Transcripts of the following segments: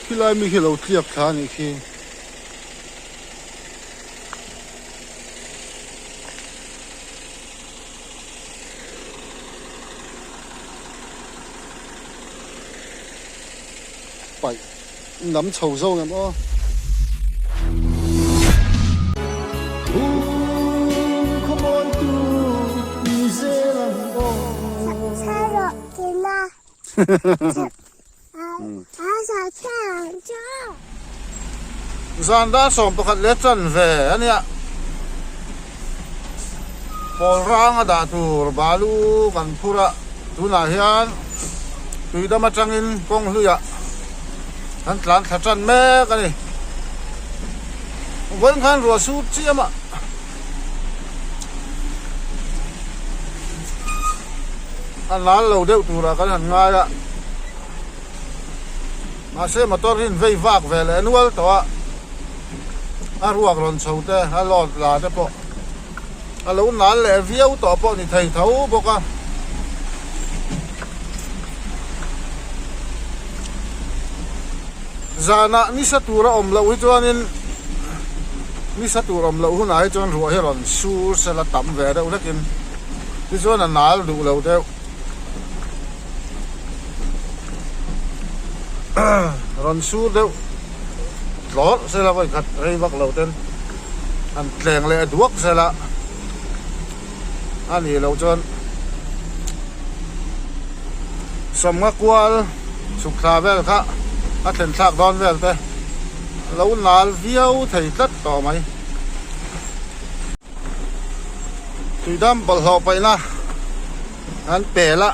khi lai mi khi lâu tiệp thà này khi phải nắm sầu dâu em ơ Zan đã xong bậc lết chân về anh ạ. Paul rang đã tu balu kan pura tu na hian tui da matangin kong hluya an tlan thachan me kani wen khan ro su chiama an lan lo deuh tura kan han ngai a ma se motorin vei vak ve le nual to a ruak ron chote a lot la te po a lo nan le viau to po ni thei thau boka zana ni satura om lo hi chuanin ni satura om lo hu nai chuan ruwa hi ron sur se la tam ve deuh lekin ti chuan a nal du lo deuh ron sur deuh lor se la vai khat rei vak lo ten an tleng le duak se la ani lo chuan som nga kwal sukha vel kha a thlen thak don vel te lo nal viau thei tlat to mai tuidam bal ho paina an pela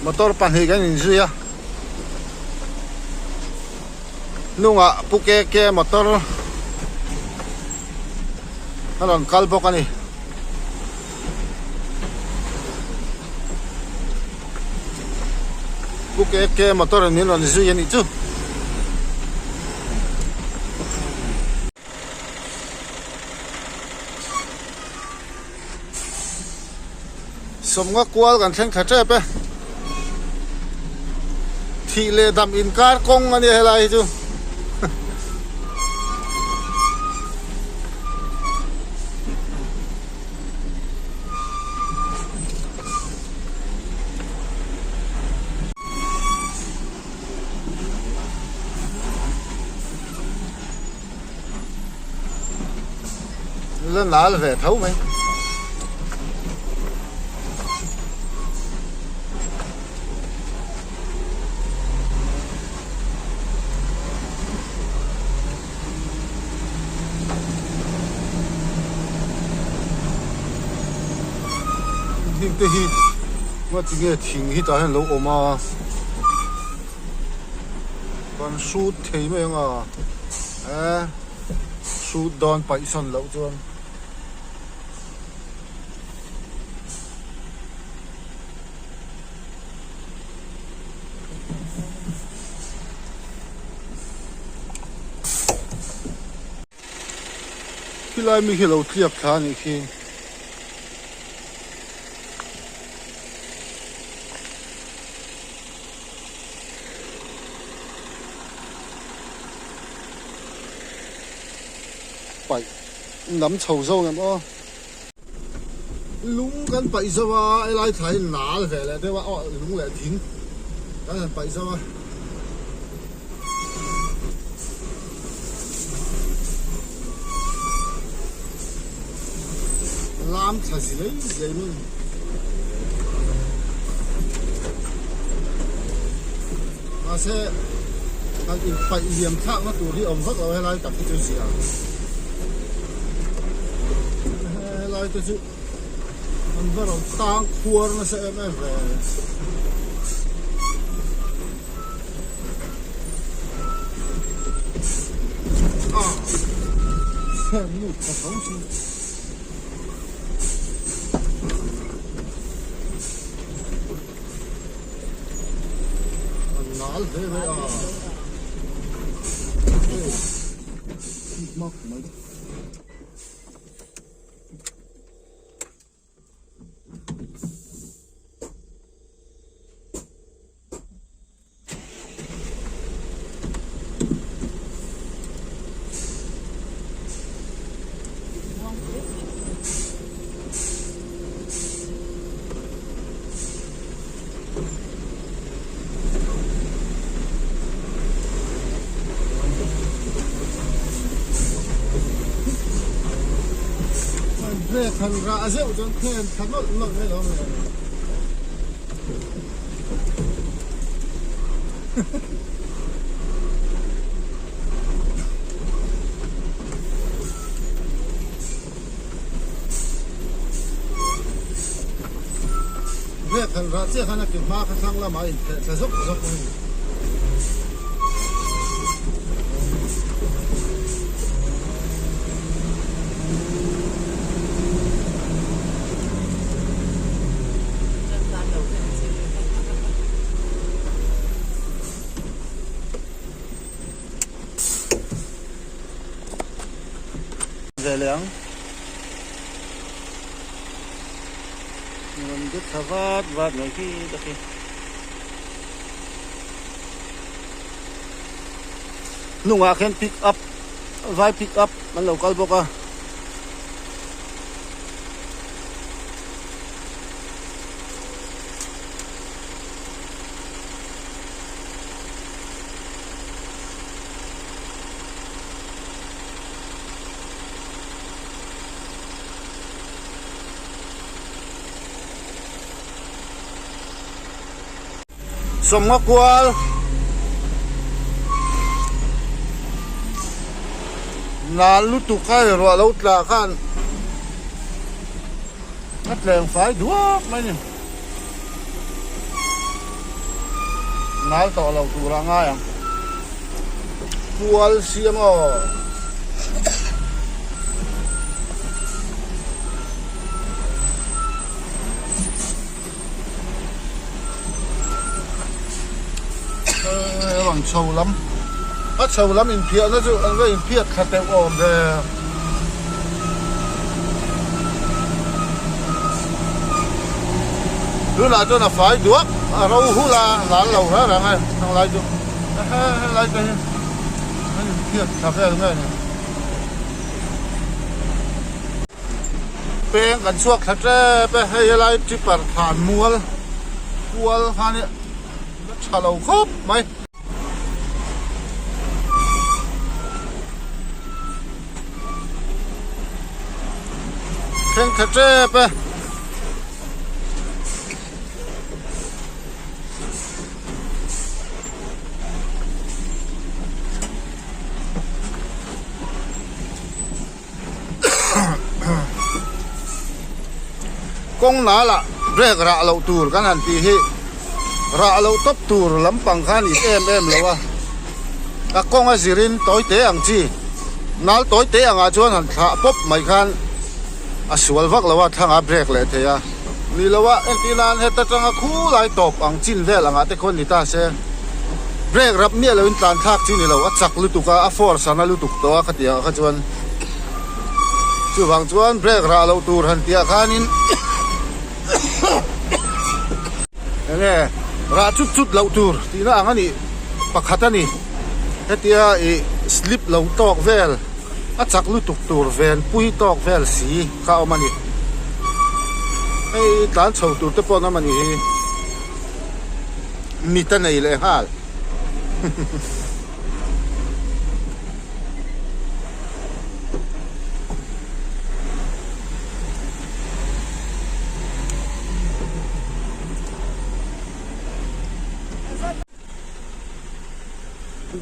motor pan hi gan in zia nunga puke ke motor halon kalbo kani puke ke motor ni ron zui ni chu somnga kwal kan thleng tha pe thi le dam in kar kong ani helai chu lên nãy về thấu mấy nhưng tới khi mà chỉ nghe tiếng khi ta hiện lâu mà còn sút thấy mấy à sút đòn bảy sân lâu chưa khi lai mi khi lâu tiệp thà này khi phải nắm sầu dâu em ơ lúngกันไปซะว่าไอ้ไรไถหนาเลยแหละแต่ว่าอ้อลุงแหละทิ้งกันไปซะว่าลามใส่สิเลยใหญ่มึงมาเซ่กันอีกไปเยี่ยมทักมาตัวที่อมพักเราให้ไรกับที่เจ้าเสียไรตัวจุมันก็เราตั้งครัวนะเซ่แม่แหวนแค่ลูกกับเขาสิมันนานเลยมากไหม เรียกทันระเจ้าจนแค่ทันรถรถไม่ลงเลยเรียกทันระเจ้าขนาดเก็บมาข้างละมาอินแต่ซกเลยเหลืองมันดึกสวัสดิ์วัดหน่อยที่ตะกี้นุ่งอาเข็นพิกอัพไว้พิกอัพมันเราก็บอกว่าสมกวลนาลุตุกายรัวลุตลาขันนัดแรงไฟดวกไหมเนี่ยนาลต่อเราตัวง่ายอ่ะกวลเสียงอ๋อหลังโชว์ล้ำโชว์ล้ำอินเพียนะจ๊ะอันก็อินเพียขัดเต็มออมเลยดูหน้าจอหน้าไฟดวกเราหูลาหลานเราอะไรไงทางไรจ๊ะไรกันมันอินเพียขัดเต็มเลยเนี่ยเป็นกันช่วงขัดเต็มไปให้อะไรที่ปัดผ่านมัวข้าเนี่ยชาเราครบไหมเพ่งขัดเจ็บไปกงหนาละเรียกระเราตูร์กันหันทีฮีระเราตบตูร์ลำปังขันอีเอ็มแล้ววะตะกงไอสิรินต่อยเตะอังจีนัลต่อยเตะอังอาจวนหันขาปบไม่ขันสวลวักแล้วว่าทางอับเบรกเลยเทียนี่แล้วว่าเอ็นตีนานเฮตจังคู่ไล่ตบอังจินเวลอังอาแต่คนนี่ตาเซ่เบรกรับเนี่ยแล้วอินตานทักจินนี่แล้วว่าจักลุตุกาฟอร์สานาลุตุกตัวขัดเดียวขัดจวนจู่บางจวนเบรกราเราตูรันเตียขานินเนี่ยราจุดเราตูร์ที่น่างั้นนี่ปักขัดนี่เฮตียสลิปเราตอกเวลจักลุตุกตูร์เวนปุยตอกเวลสีข้าวมันนี่ไอ้ตานเฉาตูร์ตะปอนมันนี่มีแต่ไหนเลยฮะ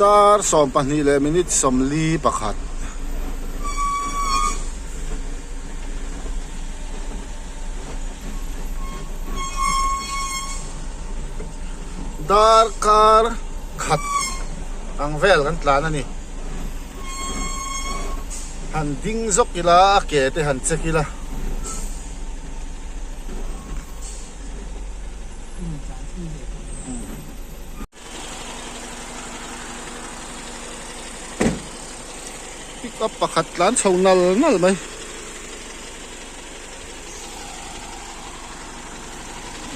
ดาร์สอมปันนี่เลยมินิทสมลีปักขัดดาร์คาร์ขัดอังเวลกันตลาดนั่นนี่หันดิ้งซกกีฬาเกตหันเซกีฬาปิกอัพปักขัดร้านชาวนัลไหม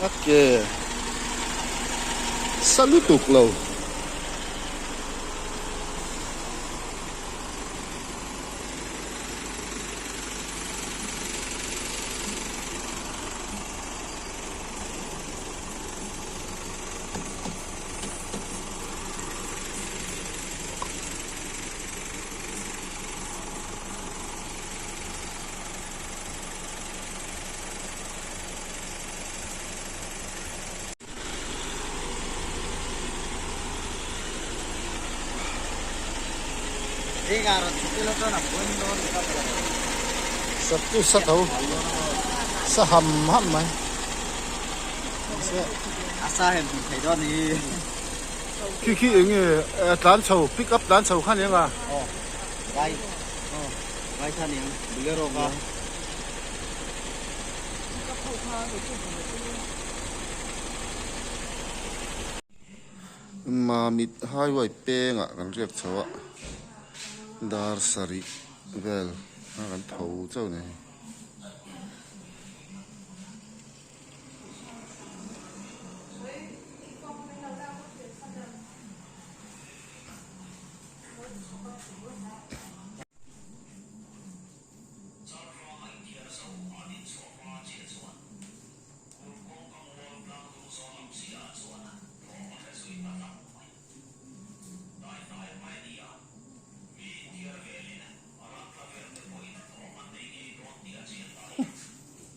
โอเคsalutuk lo sắt tu sắt thấu sa hầm hầm mày Asahem thấy đó thì khi ứng đán sầu pick up đán sầu khăn nhá vai vai thân những bolero ka mà mít hai vài pe ngạ gần riết cháu ạ dar sari vel gần thấu cháu này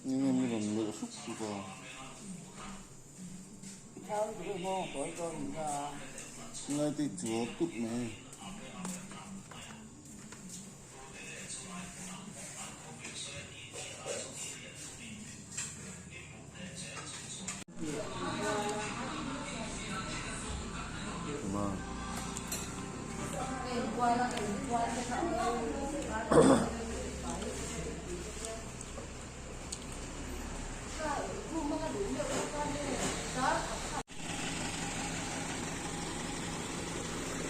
nhưng em như là ngựa xúc gì cơ ngay từ chúa tụt này mà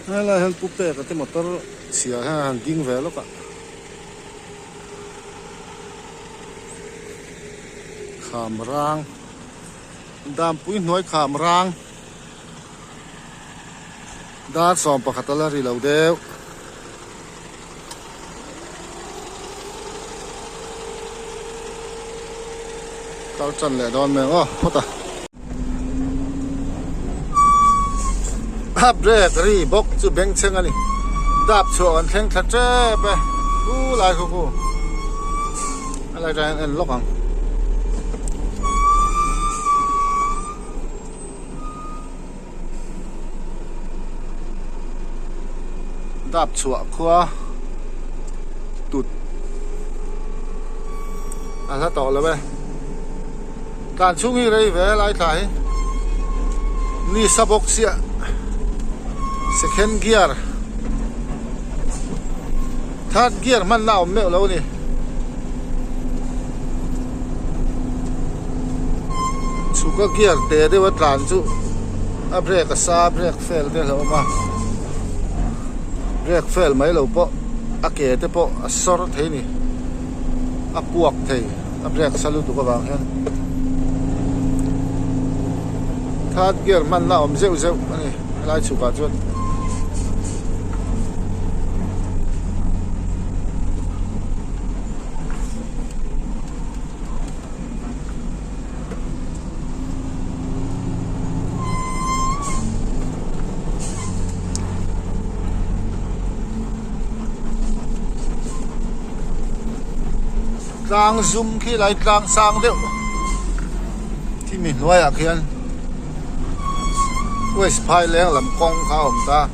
hay là hàng cúp bè cái motor xỉa hàng kinh về lúc ạ kham rang đam pui nói kham rang đa xóm bạc tala ri lâu đeo cao chân lẻ đòn mèo hốt à hấp rễ ri bốc chú beng cheng ani đạp chuột theng thật chế pe lại khu lại ra anh lóc hàng đạp chuột khoa tụt anh đã tỏ là bé đàn chung đi đây về lại thấy ni sa bốc xịa second gear third gear man nào mẹo lâu nè chú có gear để đi vào tràn chú brake sa brake fail thế lâu mà brake fail mấy lâu po kể thế po sor thế nè buộc thế brake salut tụ có vàng hen third gear man nào dễ này lại chú cả chút tlang zoom khi lại tlang sang đấy thì mình nói à khian West Pai leng làm công khá hồng ta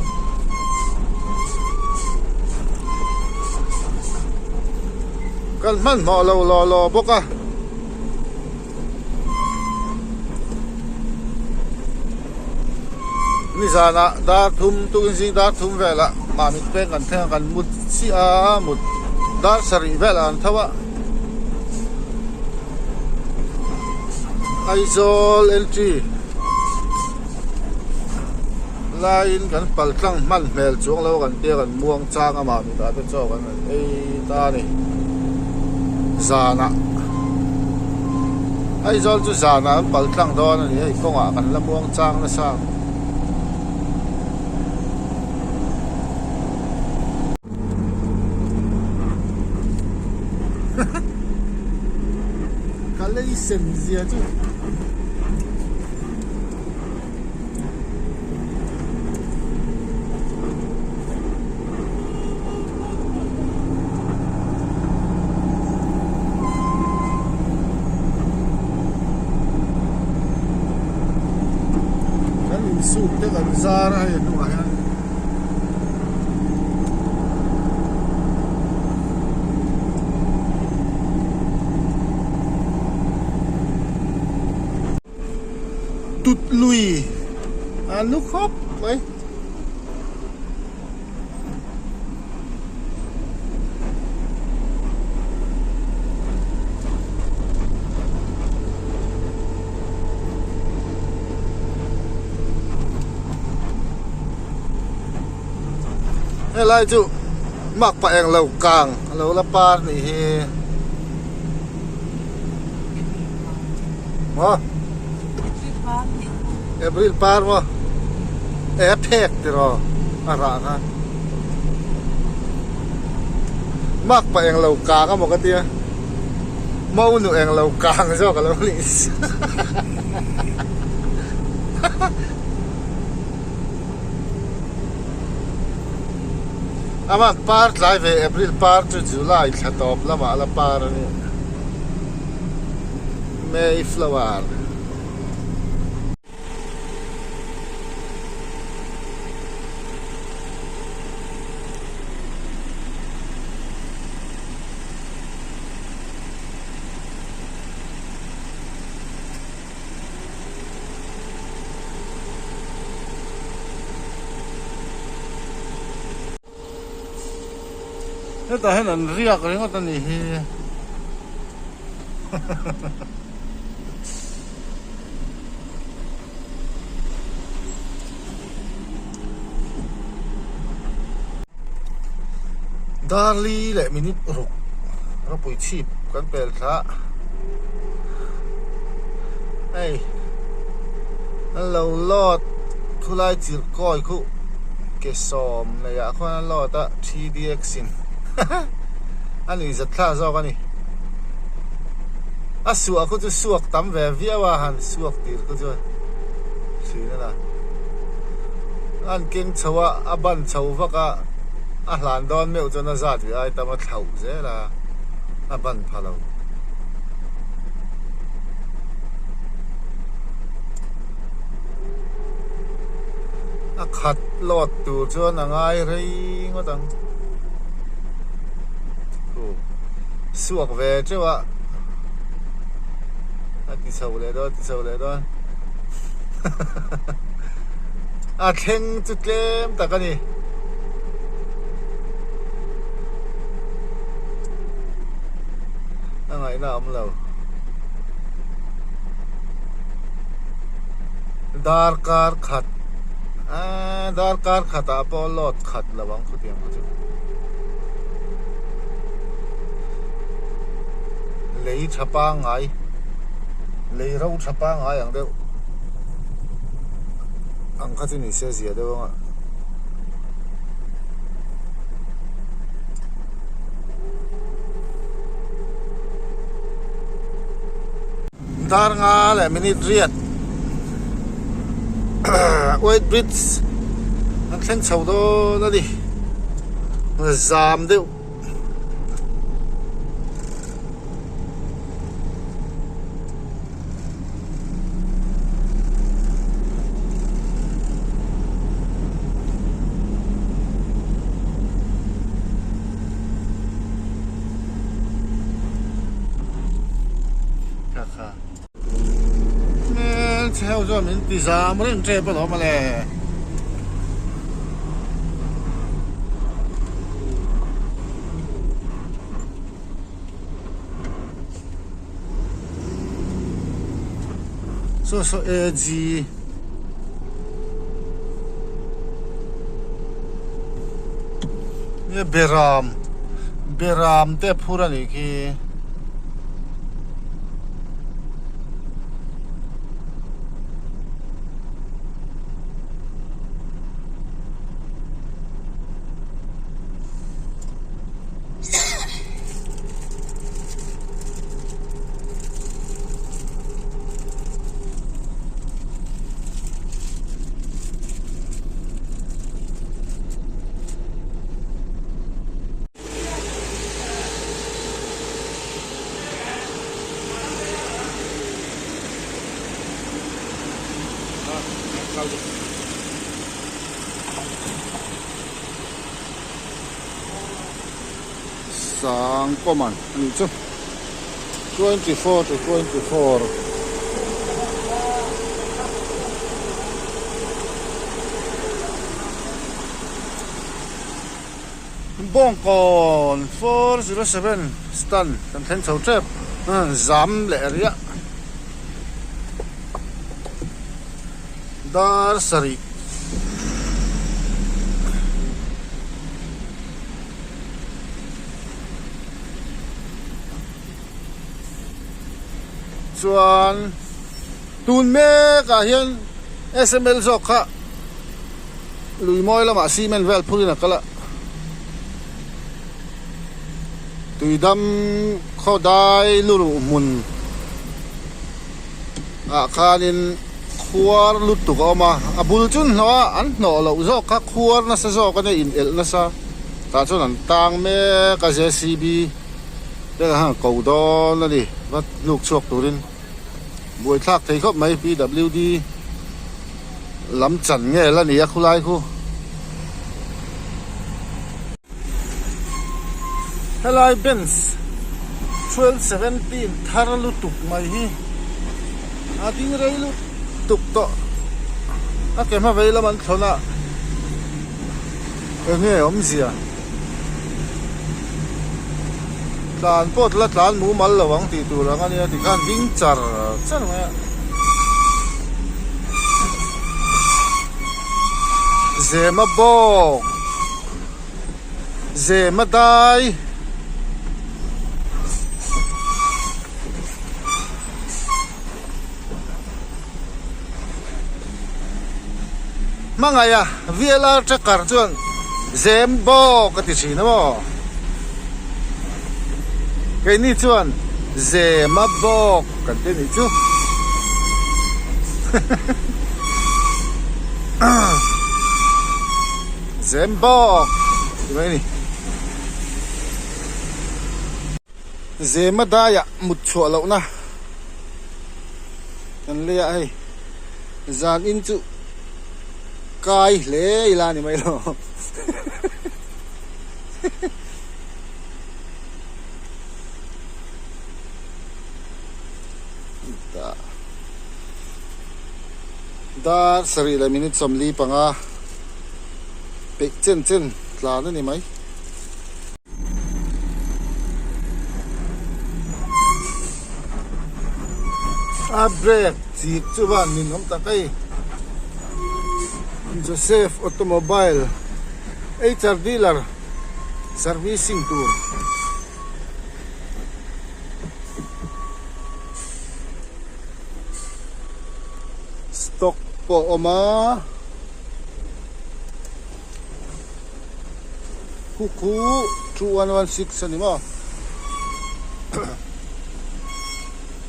cần mất mỏ lầu lò bốc à ni sa na dar thum tu in dar thum về la mà mình quen gần theo gần một xí một dar sari về là thua Aizol entry line kan paltlang man mel chuang lo kan tia kan muang chang ama mi ta cho kan ei ta ni zana Aizol chu zana paltlang don ni ei konga kan la muang chang na sa kalei sen zia chu su te kan zar ai nu a lui nu khóc vậy hay lại chú mặc phải anh lâu càng lâu là par này he mà April par mà effect rồi à ra ha mặc phải anh lâu càng á một cái tia mau nụ anh lâu càng cho cái lâu này Aman part live April part to July top lama la par ni Mayflower Thế ta hết là riêng cái ngót này Darli lại minute rục nó bụi chip con bèl khá hey lâu lót thu lại chỉ coi khu cái xóm này à khoan lót á 3DX xin anh ấy rất khá rõ cái này à suộc có chút suộc tắm về vía wa han suộc tiền có chút xí nữa là anh kinh châu à ban châu vắc à làm đòn mèo cho nó ra thì ai ta mà thầu dễ là à ban phá lâu à khát lọt tủ cho nàng ai rồi ngó tăng suộc về chứ ạ tí sầu lại đó à khen chút kem ta cái này à ngày nào ông lâu darkar khat à darkar khat à po lot khat là bang khu tiệm khu lấy chapa ngay lấy rau chapa ngay ang đâu ang khát thì sẽ gì đâu ạ dar nga là minute riết White Bridge anh xem sầu đó nó đi giảm đâu theo cho mình đi ra mới lên chơi bắt đầu mà lẽ so edgy ये बेराम ते पूरा नहीं कि sang common ani chu 24 to 24 bong kon 407 stan kan then chau trep zam le ria dar sari chuan tun me ka hian SML zok kha lui moi lama cement vel phulina kala tuidam khodai luru mun a khanin khuar lutuk oma abul chun noa an no lo zo kha khuar na sa zo ka ne in el na sa ta chon an tang me ka JCB te ha ko don na ni wat luk chuak turin buai thak thei khop mai PWD lam chan nge la ni a khulai khu helai Benz 1217 thar lutuk mai hi ading rei lu tuk to a ke ma veila man thona nge om zia tlan pot la tlan mu mal lawang ti tu rang ani ti khan ding char char ma zema bok zema dai mangaya VLR chakar chuan zembo ka ti china mo cái ni chuan zema bok kan te ni chu zembo mai ni zema daya mut chua lo na kan le ai zan in chu kai le ila ni mai lo dar sari la minute somli panga pe chen chen tla na ni mai a break chi chuban nin om ta kai Joseph Automobile HR dealer servicing tour stock po oma kuku 2116 ani mo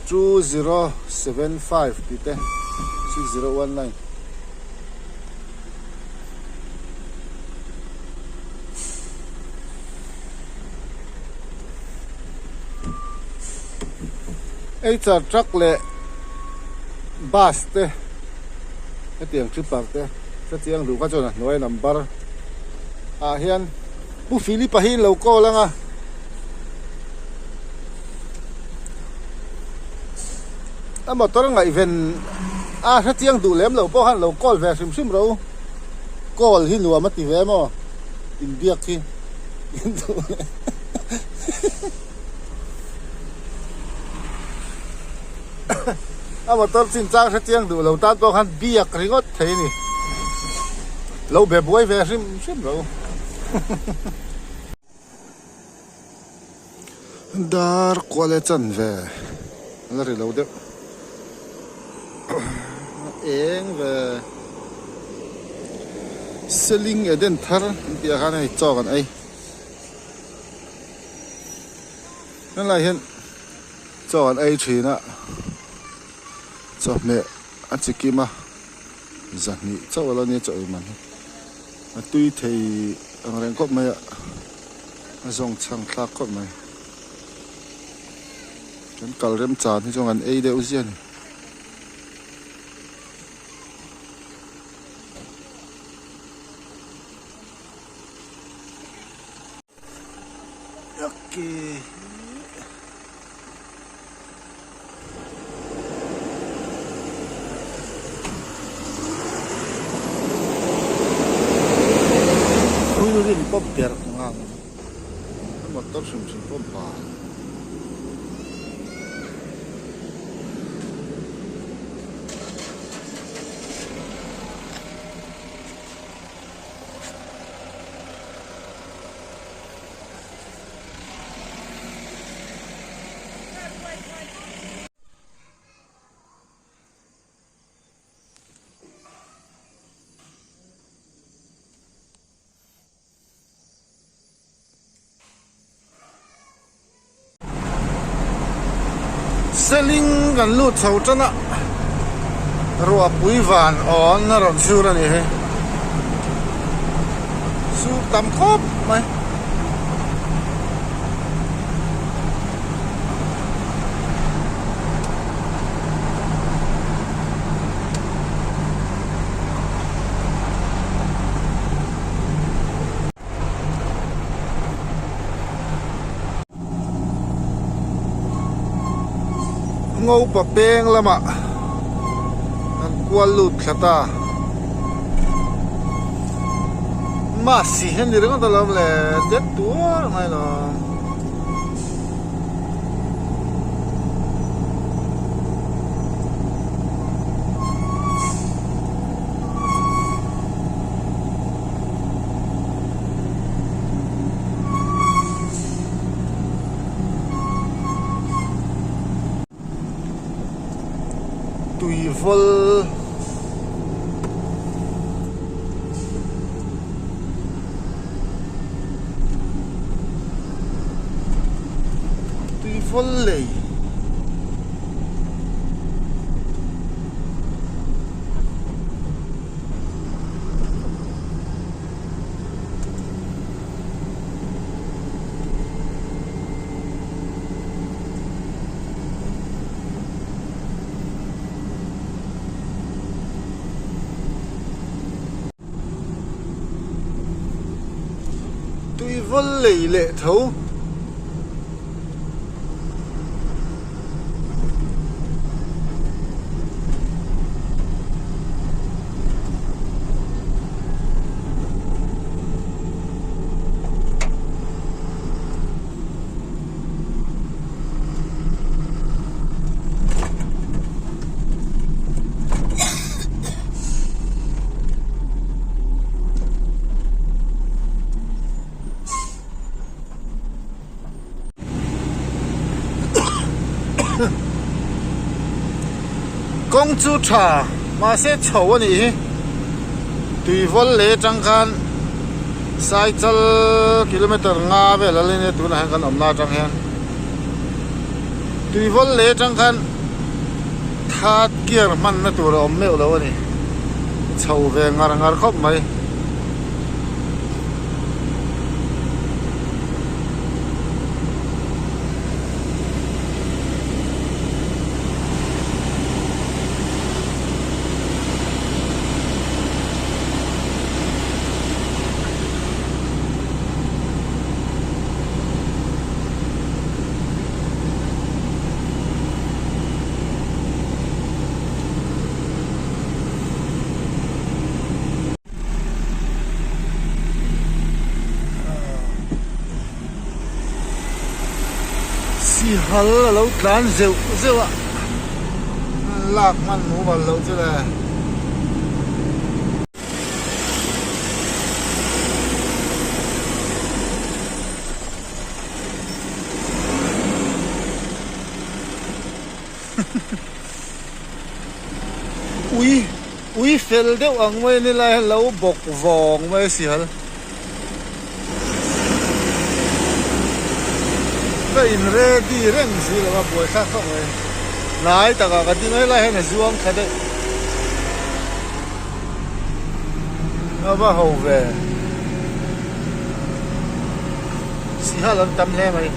2075 dite 6019 HR truck le bus te cái tiếng chữ bạc te cái tiếng đủ các chỗ này nói number à hiền bu Philip hi lâu co lăng à mà tôi ngại ven à cái tiếng đủ lém lâu po han lâu call về sim sim rồi call hi lùa mất thì về mà tìm việc hi mà tôi xin trang sẽ tiếng đủ lâu ta tôi hắn biếc thì có thấy nè lâu bé bôi về xem lâu dar qua lệ chân về là rồi lâu đấy em về selling ở đến thar thì cái này cho con ấy nó lại hiện cho con ấy chỉ nè cho mẹ anh chị kim à giản nhị cho vào đây cho mình tuy thì anh đang có mẹ dòng chẳng khác có mẹ cái cầu rem tràn thì cho anh ấy đều riêng okay. Rin pop der ngang motor sum sum pom pa selling kan lut sau chana ruwa pui van on na ron su ra ni he su tam khop mai ngô pa peng lama an kwal lut thata ma si hen ni rang talam le det tur mai lo tùy vol tùy vol lệ tùy vol lệ lệ thấu công chú trà mà sẽ chầu anh ấy tùy vol lệ trăng khan sai chal km nga về là lên tụi này kan om na trăng hen tùy vol lệ trăng khan thát kia man na tụi om mèo đâu anh chầu về ngar ngar khóc mày si hal lâu tlan rượu rượu ạ lạc man mũ vào lâu chứ là ui fel đeo ang mới nên là lâu bọc vòng mới si hal cái in ready reng gì là buổi khác không ấy nãy ta cái tiếng ấy là hay là zuang khai đấy nó bắt hậu về xí hà lắm tâm lên mày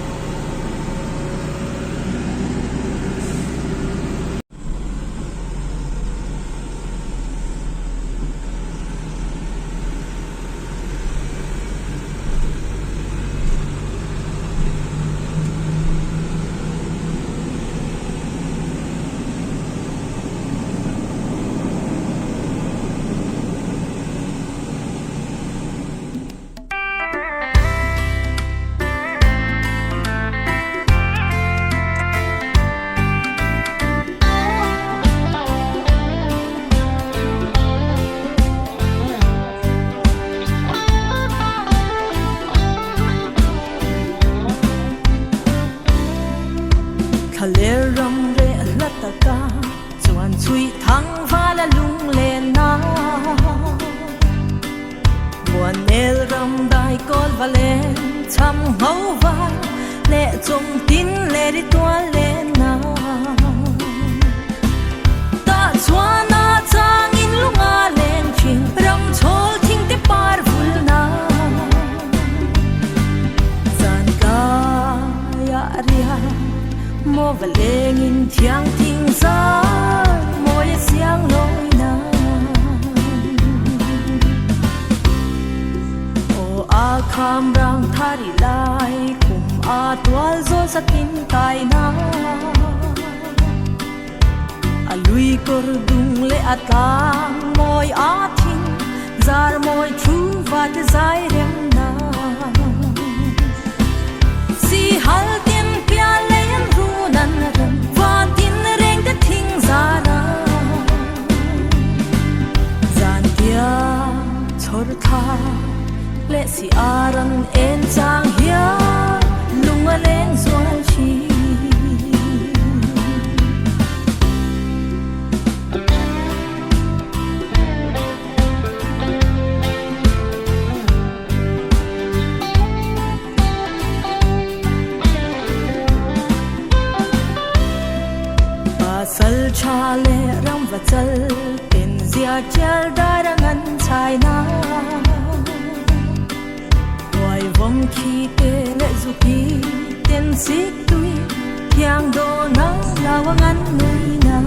วันเอลรำได้กอลวาเลนทำเฮาวาเละจงตินเละริตัวเลนาตาชวานาจางอินลุงอาเลนชิงรำโชลทิ้งเตปาร์ฟุลนาจานกายาเรียโมวเลงินเทียงทิ้งซาโมยเสียงลอยนาอาคามรังทาริลายคุมอาตวลโซสกินไกนาอลุยกรดุงเลอัตามมอยอาทิงซาร์มอยทรูวาดใจเร็มนาสีฮัลเตียนเปียเลนรูนันรันวาดินเร่งจะทิ้งซานาจานเดียชอร์ทาและสิอารันเอ็นจางเฮียลุงอเลงสวนชีบาสัลชาเลรัมวัจัลเป็นเสียเจลดารังันชายนาวงคีเตเลจุกีเต็นสิกตุยยังโดนาลาวังันนุยนา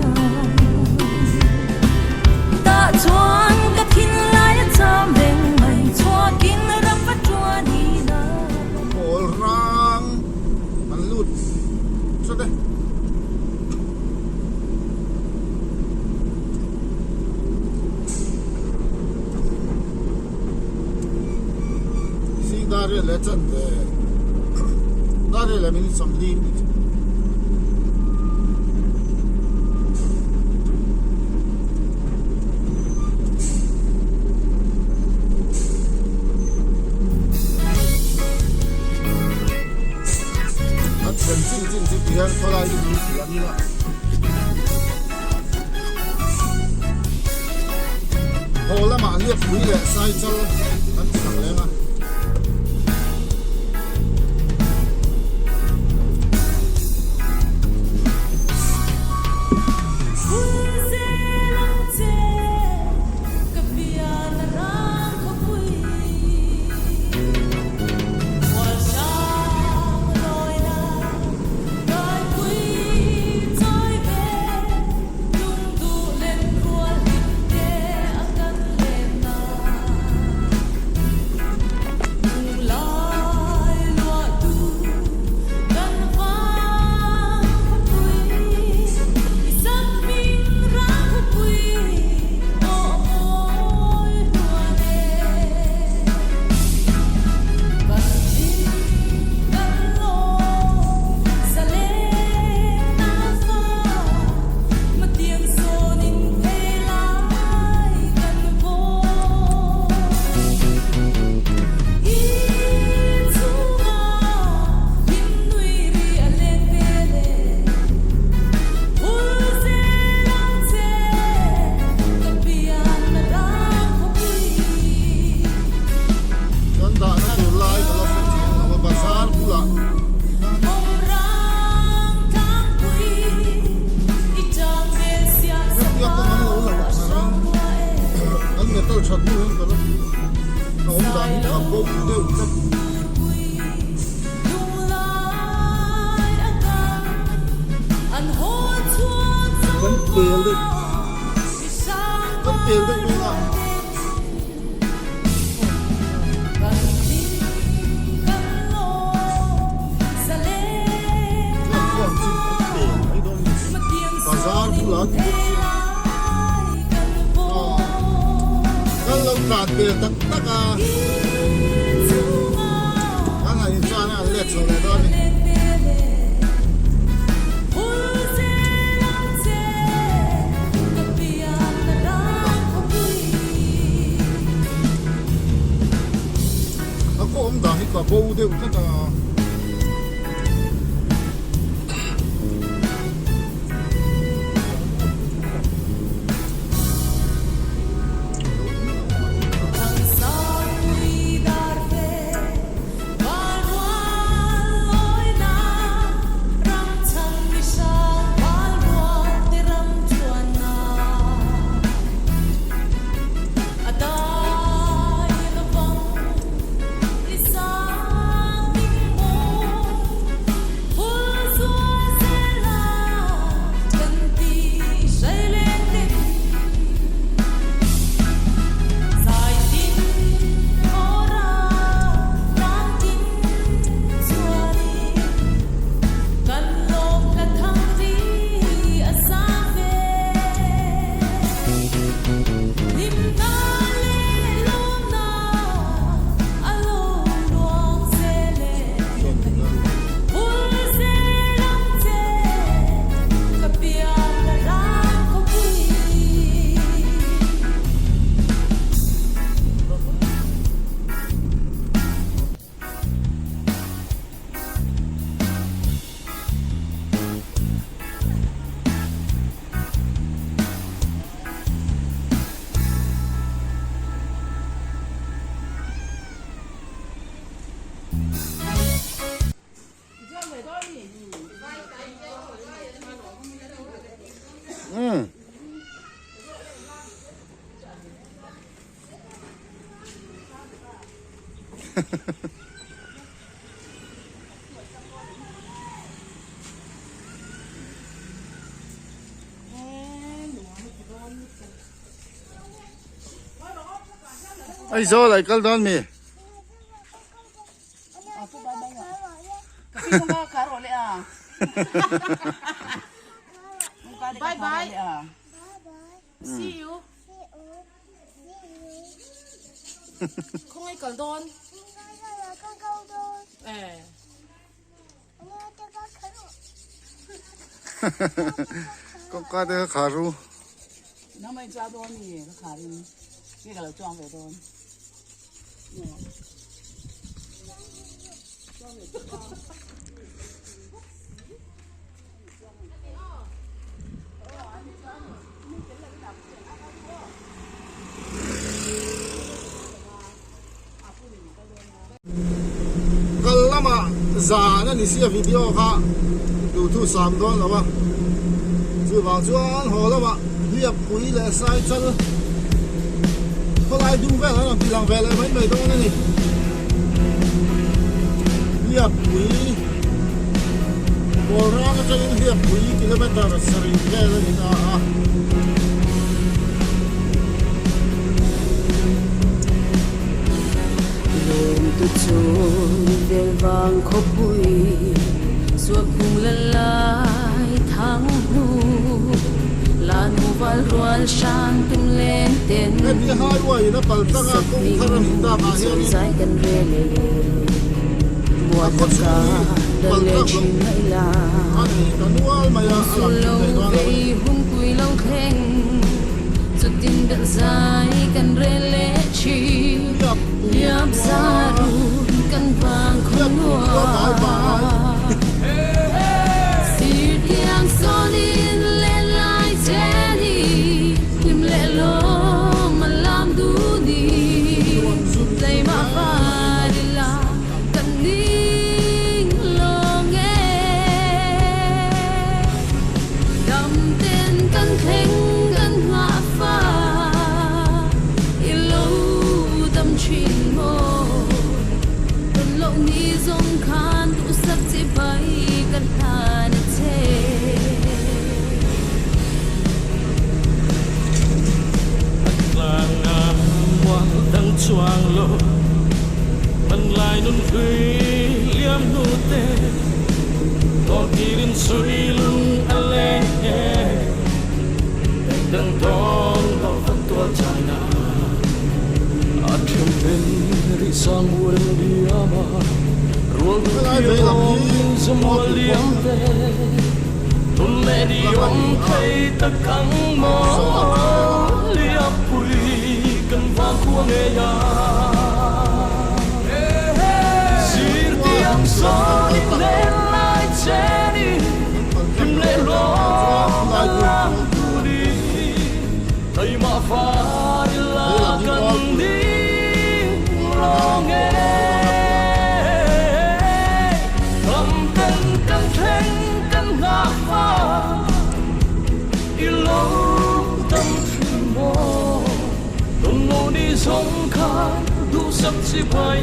ตาชวนกะทินลายจามเร่งไม่ชวกินรับวัจวนีนาโหรังมันหลุดสุดเลย那里来真的，那里来没什么理。那全进别人过来就不喜欢你了。好了嘛，你回来晒着，很漂亮啊。bầu đều rất là อืม ai zo lại cái đó mi Bye bye. See you. Không ai cần đón. có cái đó khá ru Nó mới cho đón gì nó khá đi. Cái là cho về đón. cái lama già nó đi xem video ha đủ thu sắm đó là ba chú vào chú ăn hồ đó ba liệp quý lệ sai chân có ai đúng về nó làm gì làm về lại mấy người đó này liệp quý bỏ ra cái chân liệp quý km là sợi cái là gì đó tu chôn vel vang khóc bụi suốt cùng lần lại tháng nu là nu val rual sang tum lên tên em đi hai quầy nó bật ra cũng khá là hình đa mà hiện dài gần về lệ buồn cả đơn lệ chim hay là su lâu về hung cùi lâu khen cho tin đợt dài gần rê lệ chi liệp ra run căn vàng không hoa xì tiếng son in lên lại che đi tìm lệ lô mà làm đủ đi tay mà phải đi là cần đi lo nghe đầm tên căn thênh căn hoa pha chuyện mơ tuần lộ ni dòng khan tu sắp chỉ bay gần hà nè thế là ngàn quang đang choang lộ mình lại nôn thủy liêm nụ tê có kỳ đến suy lưng anh lê đang đón vào phân tua trái nào Ri sang bulan dia ma ruang diom semua liam te tun le diom kai takang mo liap pui kan vang kuang ya sir tiang so ni le lai che ni kim le lo la tu di tay ma fa la kan di nghe cầm tên căn thênh căn ngã pha lâu tâm thuyền mô đồng ngô đi giống khá đủ sắp chỉ bay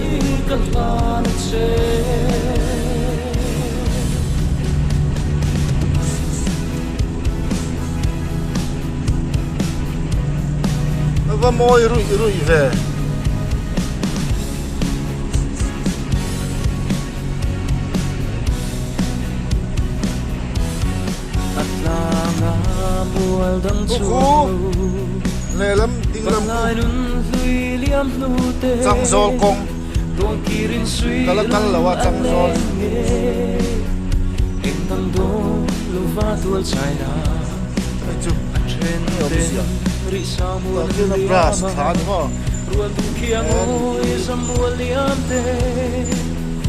căn bàn chế và môi rụi về lệ lắm tiếng lắm trăng giol công cả là căn làว่าtrăng giol chụp nhiều cái gì đó kia là brass khá đúng không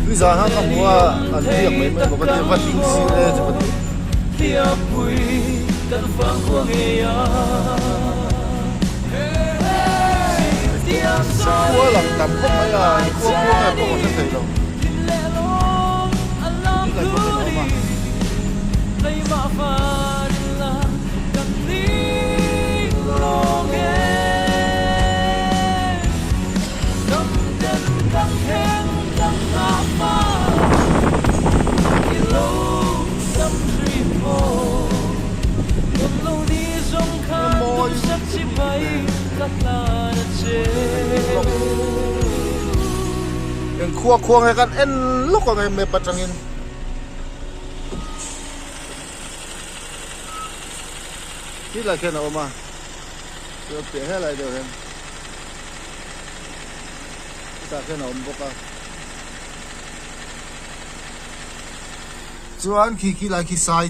bây giờ hắn làm hoa ăn tiệc mấy mấy một cái vật tinh xí lên cho mình cua làm tắm không mấy là cua này không có thể đâu khua ngay kan en lúc có ngày mẹ bắt trăng in chỉ là cái nào mà được tiền hết lại được hen ta cái nào bốc à chuan khi lại khi sai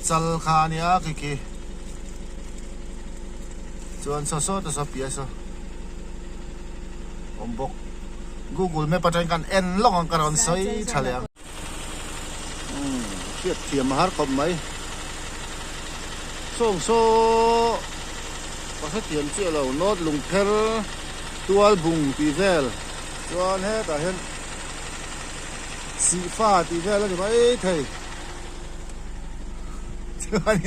chal kha nia ki chuan so ta pia so bok Google Map patang kan en long ang karon soi chaleang kiet thiam har kom mai song so pasat tiam che lo not lung pher tual bung ti vel chuan he ta hen si fa ti vel la mai thei chuan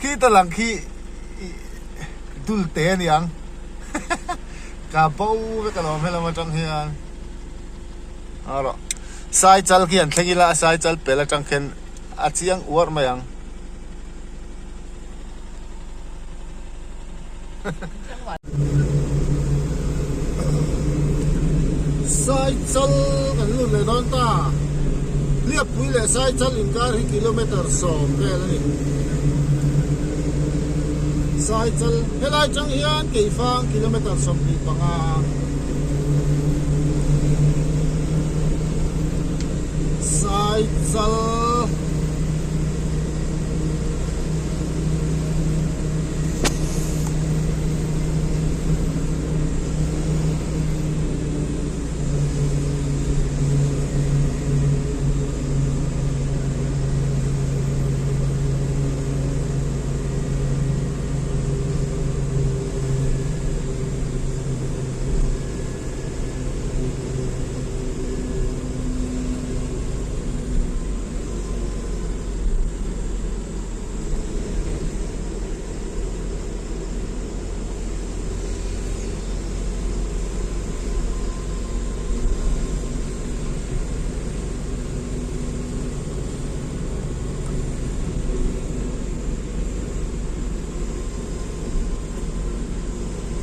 khi ta lang khi dul te niang cả bầu với cả lò hay là mà trong hiền à rồi sai chal kian thlengi la sai chal pela tang khen a chiang uar mayang sai chal kan lu le don ta liap pui le sai chal in kar hi kilometer som ke la ni sai chal helai chang hian ke fang kilometer som ni panga sai chal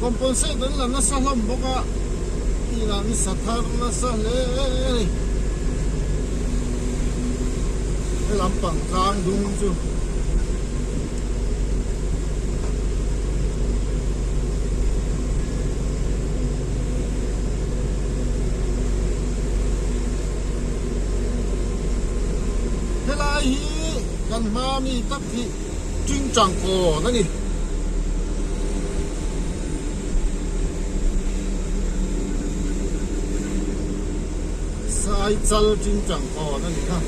compensate dan la nasa lam boka ina ni sathar nasa le lampang kang dung chu helai hi kan ma mi tak hi ching chang ko na ni sai chal ching chang ko na ni ha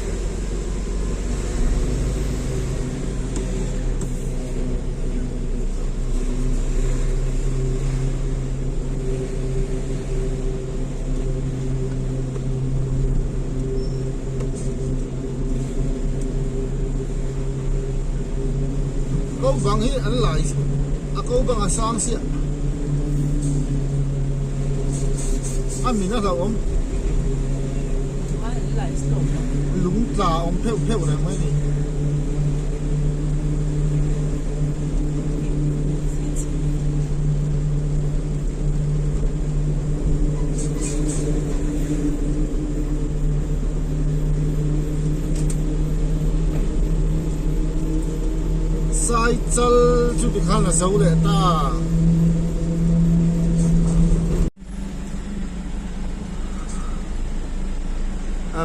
câu vàng hi an lại câu vàng à sang xia anh mình nó là ông lúng tà ông phèo này mấy này sai chal chu bị khăn là xấu đấy ta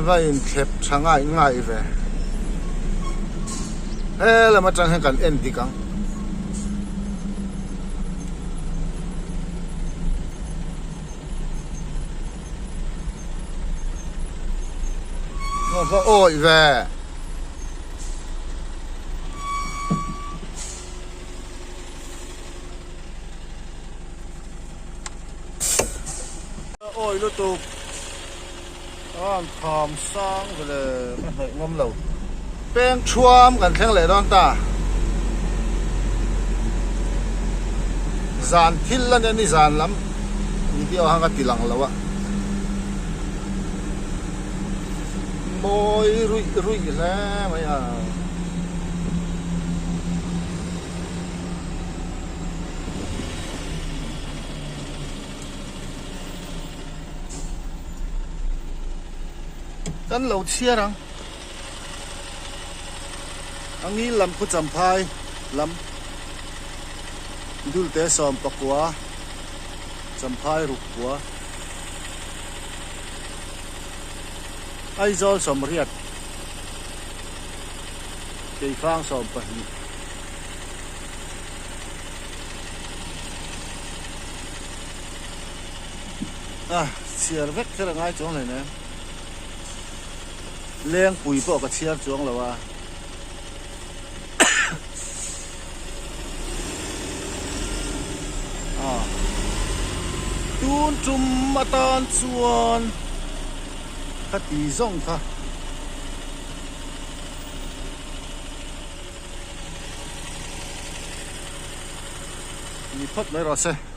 vậy khép sáng ngại về ê là mà chẳng hay cần em đi căng có ôi về ôi nó tụt thòm sang rồi là hơi ngâm lẩu beng chuam gần thang lệ đón ta dàn thil lên đây dàn lắm đi tiêu hàng cái tilang lẩu á môi rui ra mấy à กันเราเชียรังอันนี้ลำกุจำพายลำดูเตะสอมปะกัวจำพายรุกกัวไอ้จอลสมเรียดเกยฟางสอมปะหิเชียร์เวกแค่ละง่ายจังเลยนะเลี้ยงปุ๋ยพวกกับเชียร์จังเลยวะตูนจุ่มมาตอนชวนคตีส่งค่ะมีพัดไหมรอเซ่